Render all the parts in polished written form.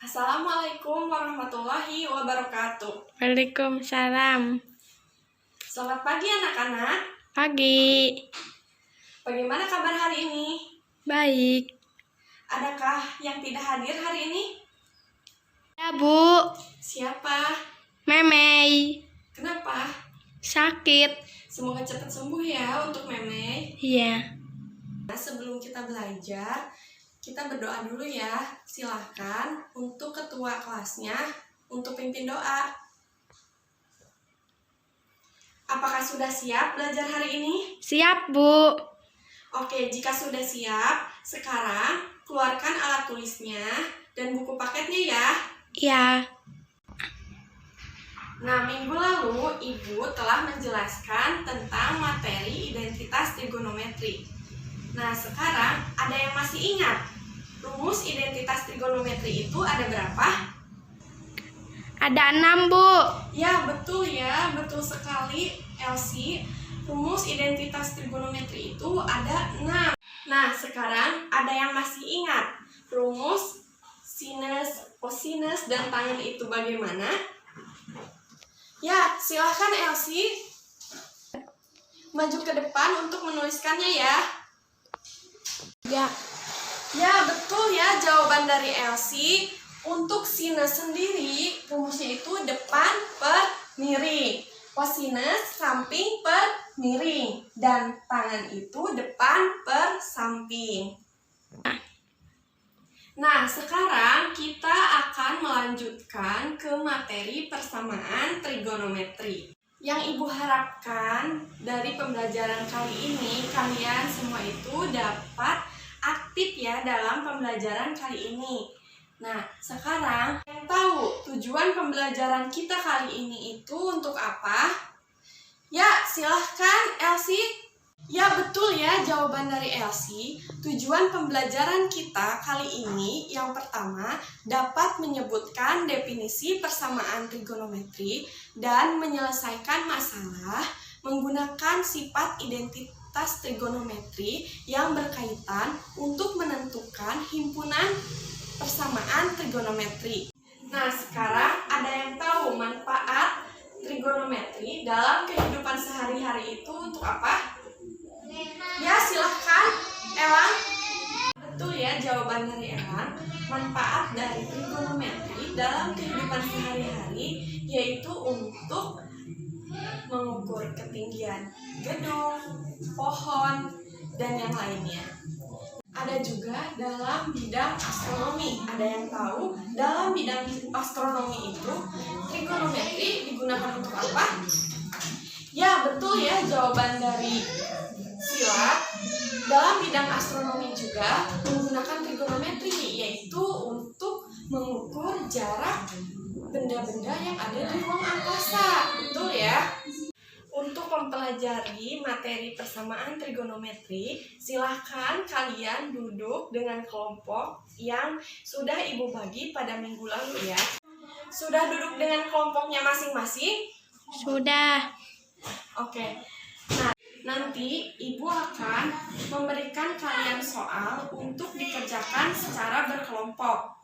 Assalamualaikum warahmatullahi wabarakatuh. Waalaikumsalam. Selamat pagi anak-anak. Pagi. Bagaimana kabar hari ini? Baik. Adakah yang tidak hadir hari ini? Ya, Bu. Siapa? Memei. Kenapa? Sakit. Semoga cepat sembuh ya untuk Meme. Iya. Nah, sebelum kita belajar, kita berdoa dulu ya. Silahkan untuk ketua kelasnya untuk pimpin doa. Apakah sudah siap belajar hari ini? Siap, Bu. Oke, jika sudah siap, sekarang keluarkan alat tulisnya dan buku paketnya ya. Iya. Nah, minggu lalu Ibu telah menjelaskan tentang materi identitas trigonometri. Nah, sekarang ada yang masih ingat? Rumus identitas trigonometri itu ada berapa? Ada 6, Bu. Ya, betul ya. Betul sekali, Elsie. Rumus identitas trigonometri itu ada 6. Nah, sekarang ada yang masih ingat? Rumus sinus, kosinus, dan tangen itu bagaimana? Ya, silahkan Elsie maju ke depan untuk menuliskannya ya. Ya. Ya, betul ya jawaban dari Elsie. Untuk sinus sendiri, rumusnya itu depan per miring. Kosinus samping per miring. Dan tangan itu depan per samping. Nah, sekarang kita akan melanjutkan ke materi persamaan trigonometri. Yang Ibu harapkan dari pembelajaran kali ini, kalian semua itu dapat aktif ya dalam pembelajaran kali ini. Nah, sekarang yang tahu tujuan pembelajaran kita kali ini itu untuk apa? Ya, silahkan Elsie. Ya, betul ya jawaban dari Elsie. Tujuan pembelajaran kita kali ini yang pertama dapat menyebutkan definisi persamaan trigonometri dan menyelesaikan masalah menggunakan sifat identitas trigonometri yang berkaitan untuk menentukan himpunan persamaan trigonometri. Nah, sekarang ada yang tahu manfaat trigonometri dalam kehidupan sehari-hari itu untuk apa? Ya, silahkan Elang. Betul ya jawaban dari Elang. Manfaat dari trigonometri dalam kehidupan sehari-hari yaitu untuk mengukur ketinggian gedung, pohon, dan yang lainnya. Ada juga dalam bidang astronomi. Ada yang tahu dalam bidang astronomi itu trigonometri digunakan untuk apa? Ya, betul ya jawaban dari Sila. Dalam bidang astronomi juga menggunakan trigonometri, yaitu untuk mengukur jarak benda-benda yang ada di ruang angkasa. Betul ya? Untuk mempelajari materi persamaan trigonometri, silahkan kalian duduk dengan kelompok yang sudah Ibu bagi pada minggu lalu ya. Sudah duduk dengan kelompoknya masing-masing? Sudah. Oke. Nah, nanti Ibu akan memberikan kalian soal untuk dikerjakan secara berkelompok.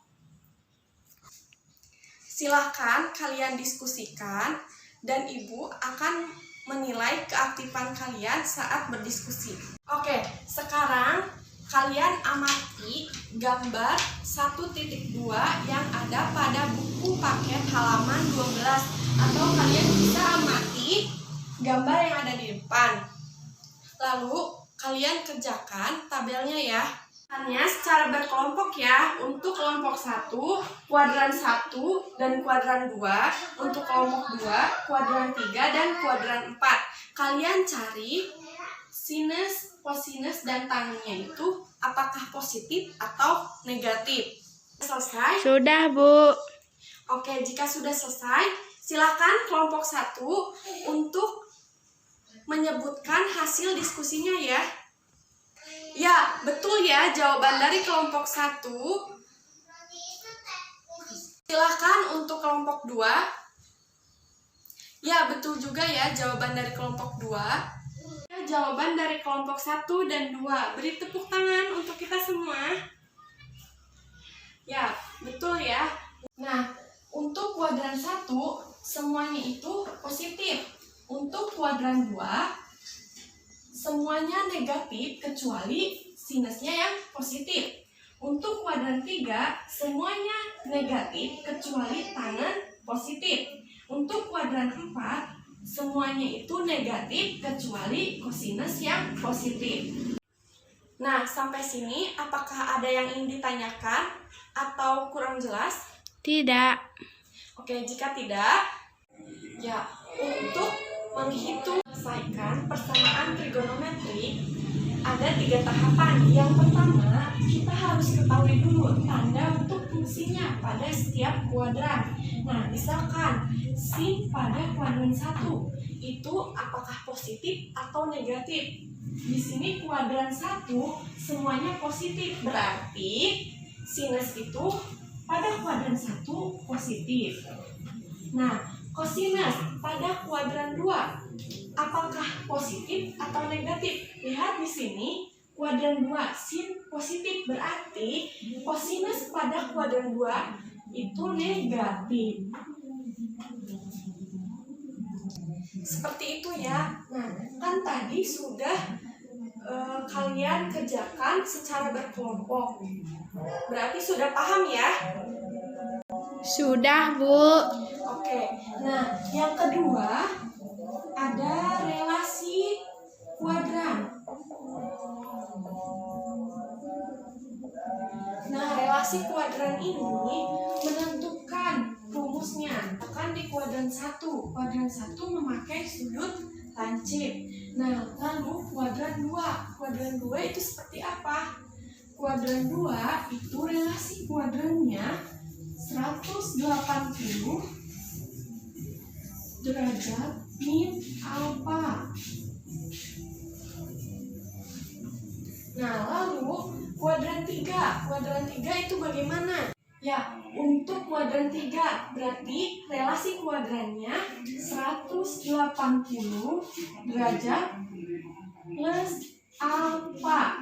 Silahkan kalian diskusikan dan Ibu akan menilai keaktifan kalian saat berdiskusi. Oke, sekarang kalian amati gambar 1.2 yang ada pada buku paket halaman 12 atau kalian bisa amati gambar yang ada di depan. Lalu kalian kerjakan tabelnya ya. Hanya secara berkelompok ya. Untuk kelompok 1, kuadran 1 dan kuadran 2. Untuk kelompok 2, kuadran 3 dan kuadran 4. Kalian cari sinus, kosinus, dan tangennya itu apakah positif atau negatif. Selesai? Sudah, Bu. Oke, jika sudah selesai, silakan kelompok 1 untuk menyebutkan hasil diskusinya ya. Ya, betul ya jawaban dari kelompok 1. Silahkan untuk kelompok 2. Ya, betul juga ya jawaban dari kelompok 2. Ya, jawaban dari kelompok 1 dan 2. Beri tepuk tangan untuk kita semua. Ya, betul ya. semuanya itu positif. Untuk kuadran 2, semuanya negatif kecuali sinusnya yang positif. Untuk kuadran 3, semuanya negatif kecuali tangen positif. Untuk kuadran 4, semuanya itu negatif kecuali kosinus yang positif. Nah, sampai sini apakah ada yang ingin ditanyakan atau kurang jelas? Tidak. Oke, jika tidak, ya untuk menghitung menyelesaikan persamaan trigonometri ada 3 tahapan. Yang pertama, kita harus ketahui dulu tanda untuk fungsinya pada setiap kuadran. Nah, misalkan sin pada kuadran 1 itu apakah positif atau negatif? Di sini kuadran 1 semuanya positif, berarti sinus itu pada kuadran 1 positif. Nah, kosinus pada kuadran 2 apakah positif atau negatif? Lihat di sini kuadran 2 sin positif, berarti kosinus pada kuadran 2 itu negatif. Seperti itu ya. Nah, kan tadi sudah kalian kerjakan secara berkelompok. Berarti sudah paham ya? Sudah, Bu. Oke. Nah, yang kedua ada relasi kuadran. Nah, relasi kuadran ini menentukan rumusnya. Kan di kuadran 1. Kuadran 1 memakai sudut lancip. Nah, lalu kuadran 2. Kuadran 2 itu seperti apa? Kuadran 2 itu relasi kuadrannya 180 derajat min alfa. Nah, lalu kuadran 3. Kuadran 3 itu bagaimana? Ya, untuk kuadran 3 berarti relasi kuadrannya 180 derajat plus alfa.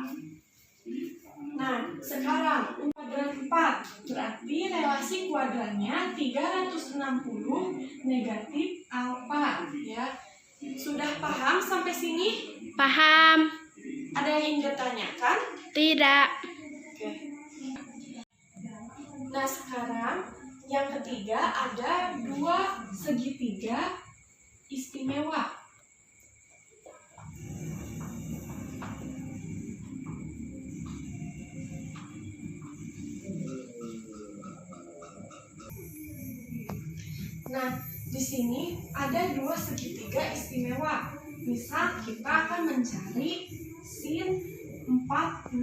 Nah, sekarang kuadran 4 berarti relasi kuadrannya 360 negatif alfa ya. Sudah paham sampai sini? Paham. Ada yang ingin ditanyakan? Tidak. Oke. Nah, sekarang yang ketiga ada 2 segitiga istimewa. Nah, di sini ada 2 segitiga istimewa. Misal kita akan mencari sin 45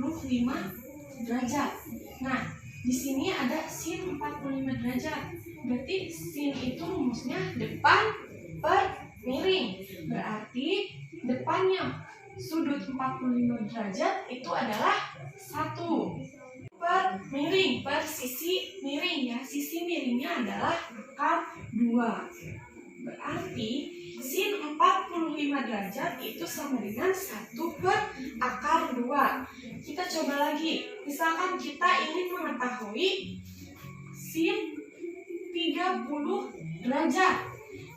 derajat. Nah, di sini ada sin 45 derajat. Berarti sin itu rumusnya depan per miring. Berarti depannya sudut 45 derajat itu adalah 1 per miring, per sisi miring ya. Sisi miringnya adalah akar 2. Berarti sin 45 derajat itu sama dengan 1 per akar 2. Kita coba lagi. Misalkan kita ingin mengetahui sin 30 derajat.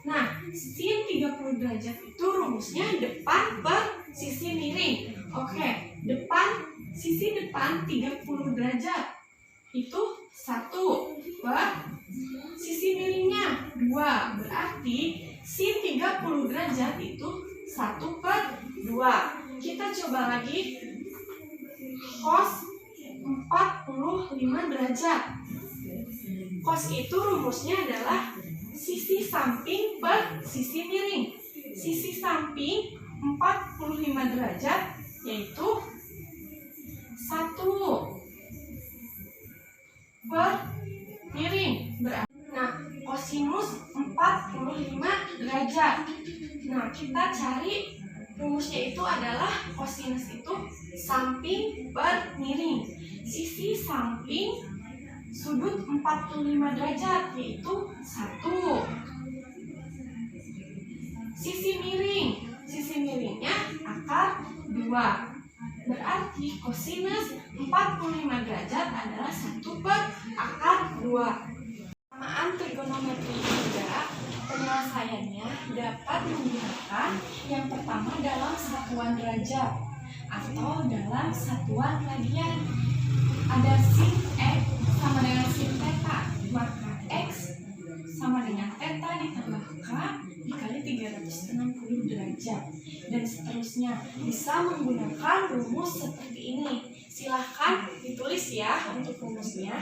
Nah, sin 30 derajat itu rumusnya depan per sisi miring. Oke, sisi depan 30 derajat itu 1 per sisi miringnya 2. Berarti sin 30 derajat itu 1 per 2. Kita coba lagi cos 45 derajat. Cos itu rumusnya adalah sisi samping per sisi miring. Sisi samping 45 derajat yaitu 1 per miring. Nah, kosinus 45 derajat. Nah, kita cari rumusnya itu adalah kosinus itu samping per miring. Sisi samping sudut 45 derajat yaitu 1. Sisi miringnya akar 2. Berarti kosinus 45 derajat adalah 1 per akar 2. Persamaan trigonometri 3, dapat menggunakan yang pertama dalam satuan derajat atau dalam satuan radian. Ada sin X sama dengan sin theta, maka X sama dengan theta ditambah K dikali 360 derajat. Dan seterusnya, bisa menggunakan rumus seperti ini. Silahkan ditulis ya untuk rumusnya.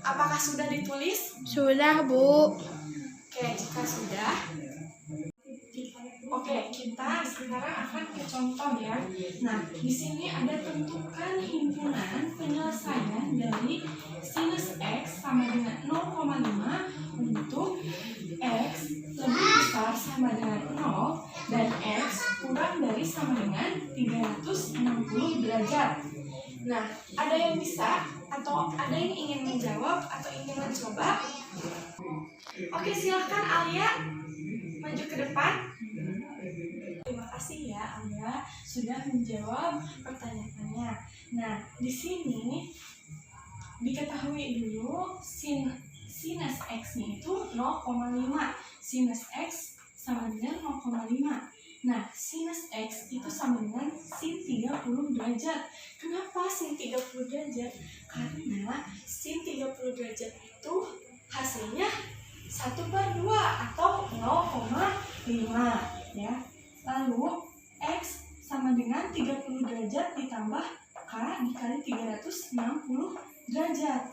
Apakah sudah ditulis? Sudah, Bu. Oke, jika sudah, oke, kita sekarang akan ke contoh ya. Nah, di sini ada tentukan himpunan penyelesaian dari sinus X sama dengan 0,5 untuk X lebih besar sama dengan 0 dan X kurang dari sama dengan 360 derajat. Nah, ada yang bisa atau ada yang ingin menjawab atau ingin mencoba? Oke, silahkan Alia maju ke depan. Terima kasih ya Alia sudah menjawab pertanyaannya. Nah, di sini diketahui dulu sinus X-nya itu 0,5. Sinus X sama dengan 0,5. Nah, sinus X itu sama dengan sin 30 derajat. Kenapa sin 30 derajat? Karena sin 30 derajat itu hasilnya 1/2 atau 0,5 ya. Lalu X sama dengan 30 derajat ditambah K dikali 360 derajat.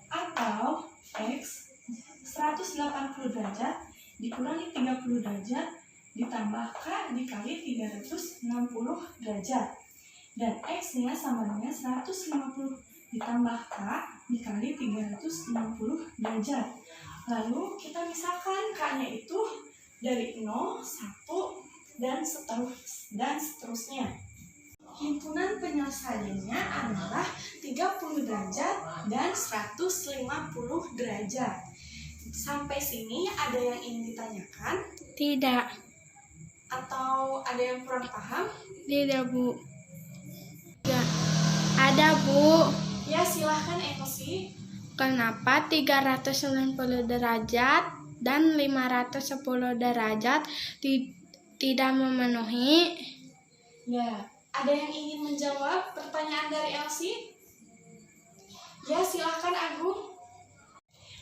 Atau X 180 derajat dikurangi 30 derajat ditambah K dikali 360 derajat. Dan X-nya sama dengan 150 ditambah K dikali 360 derajat. Lalu kita misalkan K-nya itu dari 0, 1, dan seterusnya. Himpunan penyelesaiannya adalah 30 derajat dan 150 derajat. Sampai sini ada yang ingin ditanyakan? Tidak. Atau ada yang kurang paham? Tidak, Bu. Tidak. Ada, Bu. Ya, silahkan Emosi. Kenapa 390 derajat dan 510 derajat tidak memenuhi? Ya, ada yang ingin menjawab pertanyaan dari Elsie? Ya, silahkan Agung.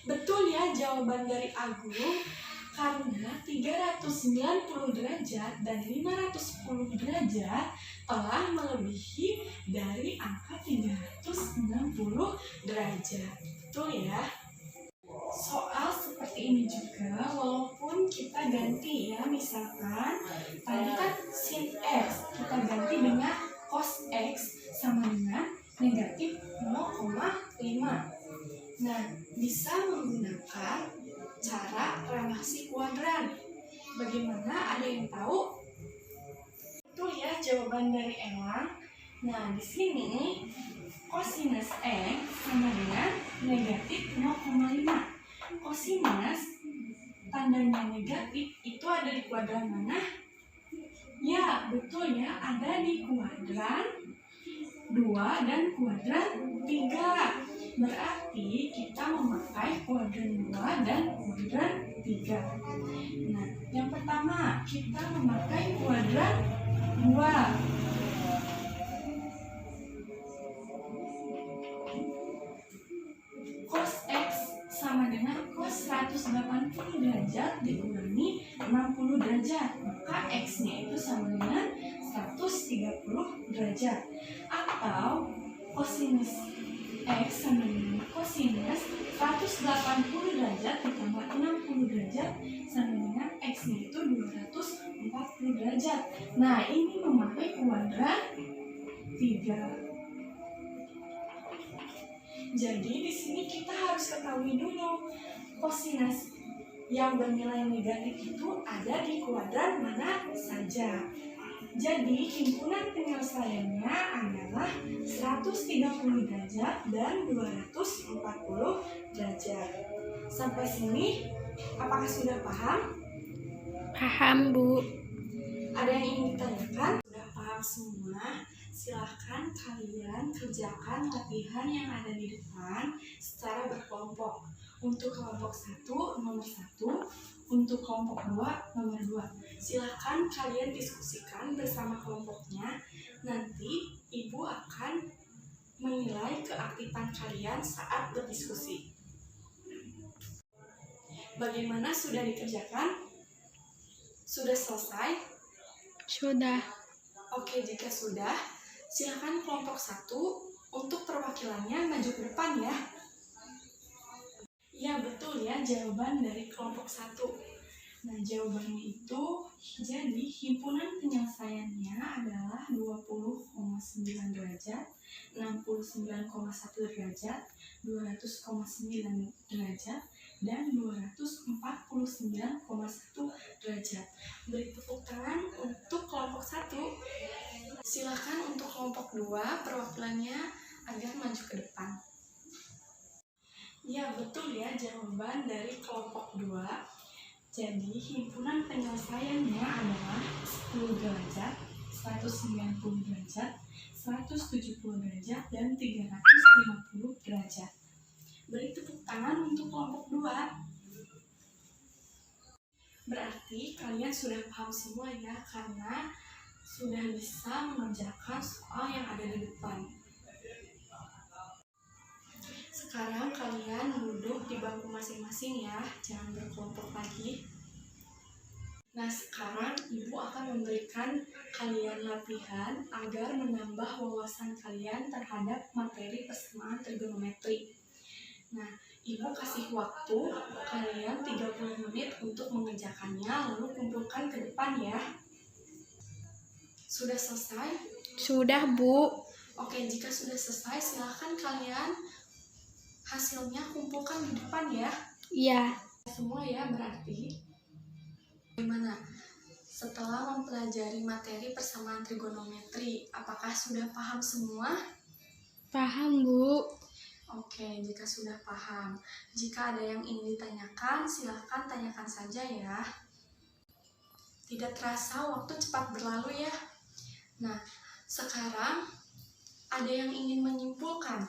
Betul ya jawaban dari Agung, karena 390 derajat dan 510 derajat telah melebihi dari angka 360 derajat. Betul ya? Soal seperti ini juga, walaupun kita ganti ya, misalkan tadi kan sin X, kita ganti dengan cos X sama dengan negatif 0,5. Nah, bisa menggunakan cara relasi kuadran. Bagaimana, ada yang tahu? Betul ya jawaban dari Elang. Nah, di sini cosinus X sama dengan negatif 0,5. Cosinus tandanya negatif itu ada di kuadran mana? Ya, betul ya, ada di kuadran 2 dan kuadran 3. Berarti kita memakai kuadran 2 dan kuadran 3. Nah, yang pertama kita memakai kuadran 2. Cos X sama dengan cos 180 derajat dikurangi 60 derajat. Maka X-nya itu sama dengan 130 derajat. Atau cosinus X sama dengan cosinus 180 derajat ditambah 60 derajat sama dengan X-nya itu 240 derajat. Nah, ini memakai kuadran 3. Jadi di sini kita harus ketahui dulu cosinus yang bernilai negatif itu ada di kuadran mana saja. Jadi himpunan penyelesaiannya adalah 130 derajat dan 240 derajat. Sampai sini apakah sudah paham? Paham, Bu. Ada yang ingin ditanyakan? Sudah paham semua? Silahkan kalian kerjakan latihan yang ada di depan secara berkelompok. Untuk kelompok 1 nomor 1, untuk kelompok 2 nomor 2. Silahkan kalian diskusikan bersama kelompoknya. Nanti Ibu akan menilai keaktifan kalian saat berdiskusi. Bagaimana, sudah dikerjakan? Sudah selesai? Sudah. Oke, jika sudah, silakan kelompok 1 untuk perwakilannya maju ke depan ya. Ya, betul ya, jawaban dari kelompok 1. Nah, jawabannya itu jadi himpunan penyelesaiannya adalah 20,9 derajat, 69,1 derajat, 200,9 derajat, dan 249,1 derajat. Beri tepuk tangan untuk kelompok 1. Silakan untuk kelompok 2 perwakilannya agar maju ke depan. Ya, betul ya, jawaban dari kelompok 2. Jadi himpunan penyelesaiannya adalah 10 derajat, 190 derajat, 170 derajat, dan 350 derajat. Beri tepuk tangan untuk kelompok 2. Berarti kalian sudah paham semua ya, karena sudah bisa mengerjakan soal yang ada di depan. Sekarang kalian duduk di bangku masing-masing ya, jangan berkelompok lagi. Nah, sekarang Ibu akan memberikan kalian latihan agar menambah wawasan kalian terhadap materi persamaan trigonometri. Nah, Ibu kasih waktu kalian 30 menit untuk mengerjakannya, lalu kumpulkan ke depan ya. Sudah selesai? Sudah, Bu. Oke, jika sudah selesai, silakan kalian hasilnya kumpulkan di depan ya. Iya. Semua ya, berarti. Bagaimana? Setelah mempelajari materi persamaan trigonometri, apakah sudah paham semua? Paham, Bu. Oke, jika sudah paham. Jika ada yang ingin ditanyakan, silahkan tanyakan saja ya. Tidak terasa waktu cepat berlalu ya. Nah, sekarang ada yang ingin menyimpulkan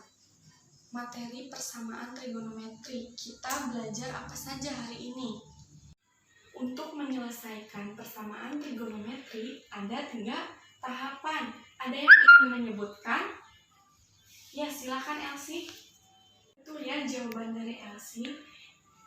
materi persamaan trigonometri. Kita belajar apa saja hari ini? Untuk menyelesaikan persamaan trigonometri, ada 3 tahapan. Ada yang ingin menyebutkan? Ya, silakan Elsie. Betul ya, jawaban dari Elsie.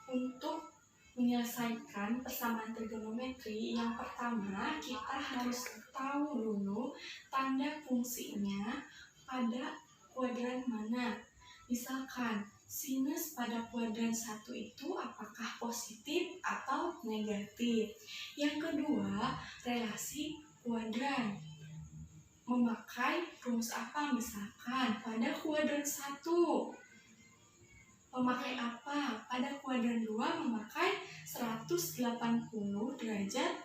Untuk menyelesaikan persamaan trigonometri, yang pertama kita harus tahu dulu tanda fungsinya pada kuadran mana. Misalkan sinus pada kuadran 1 itu apakah positif atau negatif. Yang kedua, relasi kuadran. Memakai rumus apa? Misalkan pada kuadran 1 memakai apa? Pada kuadran 2 memakai 180 derajat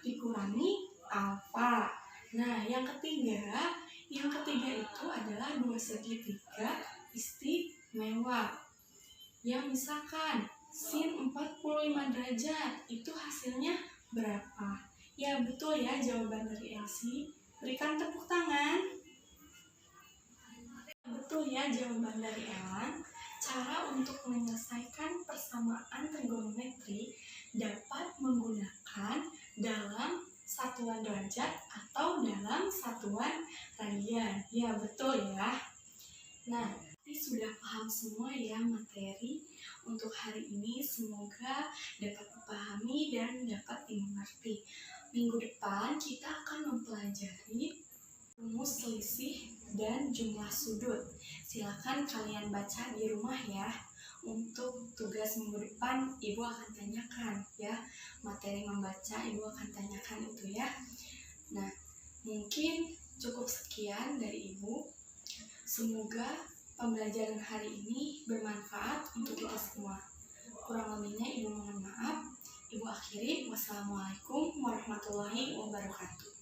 dikurangi alfa. Nah, yang ketiga itu adalah 2 segitiga istimewa. Yang misalkan sin 45 derajat, itu hasilnya berapa? Ya, betul ya, jawaban dari Elsie. Berikan tepuk tangan. Betul ya, jawaban dari Elang. Cara untuk menyelesaikan persamaan trigonometri dapat menggunakan dalam satuan derajat atau dalam satuan radian. Ya, betul ya. Nah, ini sudah paham semua ya materi untuk hari ini. Semoga dapat dipahami dan dapat dimengerti. Minggu depan kita akan mempelajari rumus selisih dan jumlah sudut. Silakan kalian baca di rumah ya. Untuk tugas minggu depan, Ibu akan tanyakan ya. Materi membaca Ibu akan tanyakan itu ya. Nah, mungkin cukup sekian dari Ibu. Semoga pembelajaran hari ini bermanfaat untuk kita semua. Kurang lebihnya Ibu mohon maaf. Ibu akhiri. Wassalamualaikum warahmatullahi wabarakatuh.